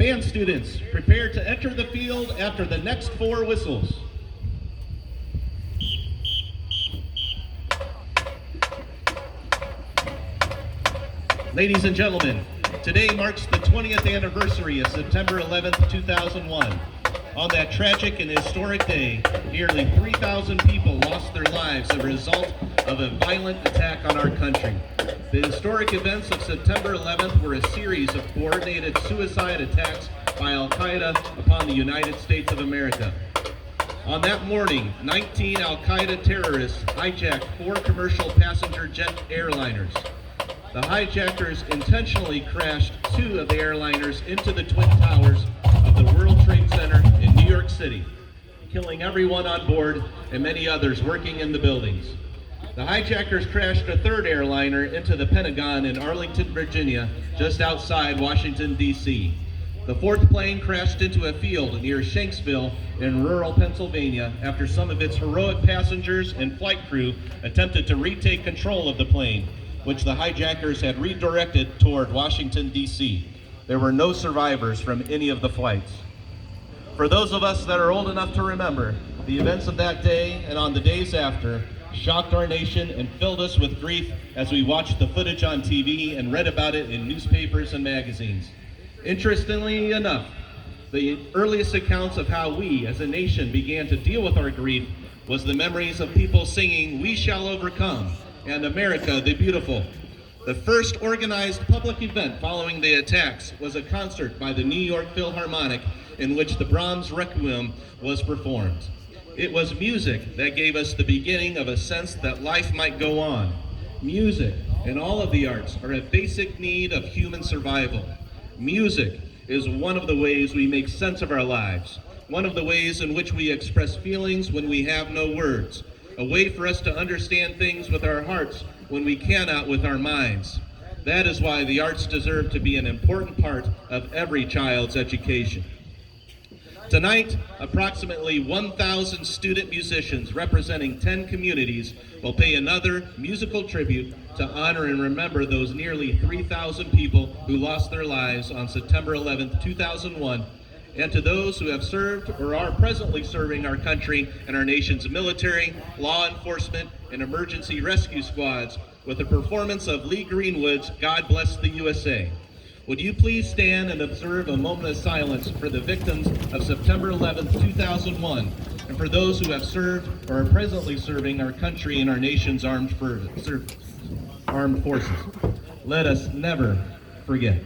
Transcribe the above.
Band students, prepare to enter the field after the next 4 whistles. Ladies and gentlemen, today marks the 20th anniversary of September 11th, 2001. On that tragic and historic day, nearly 3,000 people lost their lives as a result of a violent attack on our country. The historic events of September 11th were a series of coordinated suicide attacks by Al-Qaeda upon the United States of America. On that morning, 19 Al-Qaeda terrorists hijacked 4 commercial passenger jet airliners. The hijackers intentionally crashed 2 of the airliners into the Twin Towers of the World Trade Center in New York City, killing everyone on board and many others working in the buildings. The hijackers crashed a 3rd airliner into the Pentagon in Arlington, Virginia, just outside Washington, D.C. The 4th plane crashed into a field near Shanksville in rural Pennsylvania after some of its heroic passengers and flight crew attempted to retake control of the plane, which the hijackers had redirected toward Washington, D.C. There were no survivors from any of the flights. For those of us that are old enough to remember, the events of that day and on the days after shocked our nation and filled us with grief as we watched the footage on TV and read about it in newspapers and magazines. Interestingly enough, the earliest accounts of how we as a nation began to deal with our grief was the memories of people singing "We Shall Overcome" and "America the Beautiful." The first organized public event following the attacks was a concert by the New York Philharmonic in which the Brahms Requiem was performed. It was music that gave us the beginning of a sense that life might go on. Music and all of the arts are a basic need of human survival. Music is one of the ways we make sense of our lives, one of the ways in which we express feelings when we have no words, a way for us to understand things with our hearts when we cannot with our minds. That is why the arts deserve to be an important part of every child's education. Tonight, approximately 1,000 student musicians representing 10 communities will pay another musical tribute to honor and remember those nearly 3,000 people who lost their lives on September 11th, 2001, and to those who have served or are presently serving our country and our nation's military, law enforcement, and emergency rescue squads with a performance of Lee Greenwood's "God Bless the USA." Would you please stand and observe a moment of silence for the victims of September 11th, 2001, and for those who have served or are presently serving our country and our nation's armed forces. Let us never forget.